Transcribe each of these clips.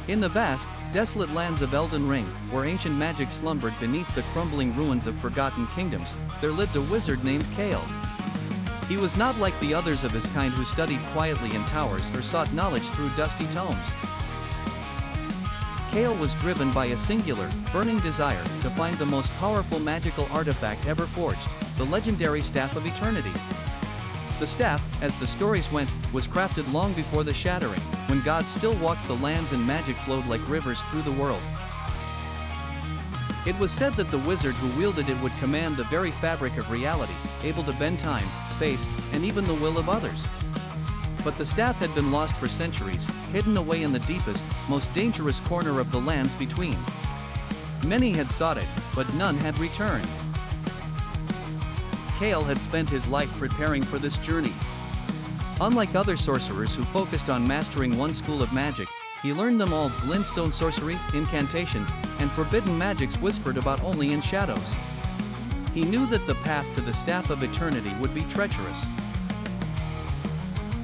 In the vast, desolate lands of Elden Ring, where ancient magic slumbered beneath the crumbling ruins of forgotten kingdoms, there lived a wizard named Kael. He was not like the others of his kind who studied quietly in towers or sought knowledge through dusty tomes. Kael was driven by a singular, burning desire to find the most powerful magical artifact ever forged, the legendary Staff of Eternity. The staff, as the stories went, was crafted long before the shattering, when gods still walked the lands and magic flowed like rivers through the world. It was said that the wizard who wielded it would command the very fabric of reality, able to bend time, space, and even the will of others. But the staff had been lost for centuries, hidden away in the deepest, most dangerous corner of the lands between. Many had sought it, but none had returned. Kael had spent his life preparing for this journey. Unlike other sorcerers who focused on mastering one school of magic, he learned them all: glintstone sorcery, incantations, and forbidden magics whispered about only in shadows. He knew that the path to the Staff of Eternity would be treacherous.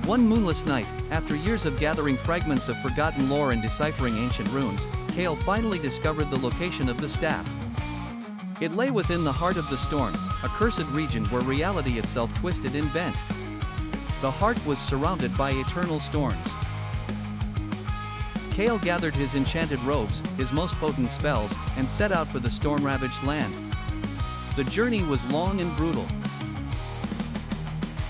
One moonless night, after years of gathering fragments of forgotten lore and deciphering ancient runes, Kael finally discovered the location of the staff. It lay within the heart of the storm, a cursed region where reality itself twisted and bent. The heart was surrounded by eternal storms. Kael gathered his enchanted robes, his most potent spells, and set out for the storm-ravaged land. The journey was long and brutal.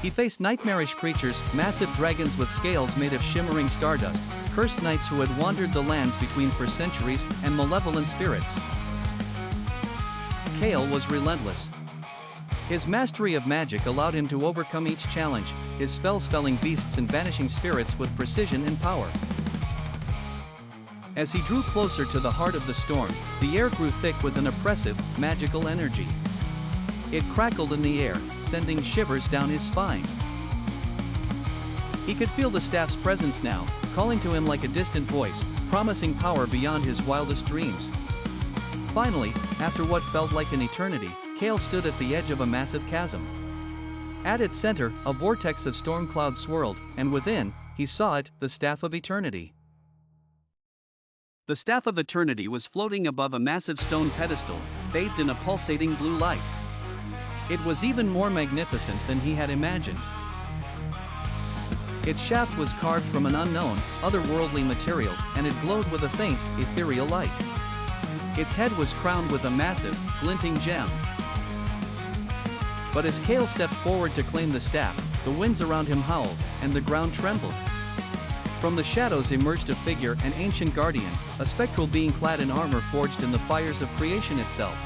He faced nightmarish creatures, massive dragons with scales made of shimmering stardust, cursed knights who had wandered the lands between for centuries, and malevolent spirits. Kael was relentless. His mastery of magic allowed him to overcome each challenge, his spells felling beasts and banishing spirits with precision and power. As he drew closer to the heart of the storm, the air grew thick with an oppressive, magical energy. It crackled in the air, sending shivers down his spine. He could feel the staff's presence now, calling to him like a distant voice, promising power beyond his wildest dreams. Finally, after what felt like an eternity, Kael stood at the edge of a massive chasm. At its center, a vortex of storm clouds swirled, and within, he saw it, the Staff of Eternity. The Staff of Eternity was floating above a massive stone pedestal, bathed in a pulsating blue light. It was even more magnificent than he had imagined. Its shaft was carved from an unknown, otherworldly material, and it glowed with a faint, ethereal light. Its head was crowned with a massive, glinting gem. But as Kael stepped forward to claim the staff, the winds around him howled, and the ground trembled. From the shadows emerged a figure, an ancient guardian, a spectral being clad in armor forged in the fires of creation itself.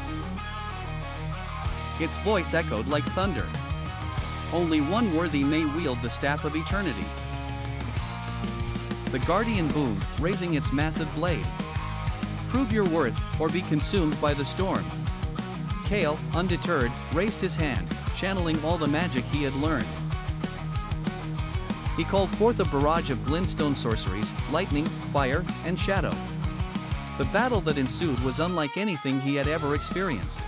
Its voice echoed like thunder. Only one worthy may wield the Staff of Eternity. The guardian boomed, raising its massive blade. Prove your worth, or be consumed by the storm. Kael, undeterred, raised his hand, channeling all the magic he had learned. He called forth a barrage of glintstone sorceries, lightning, fire, and shadow. The battle that ensued was unlike anything he had ever experienced.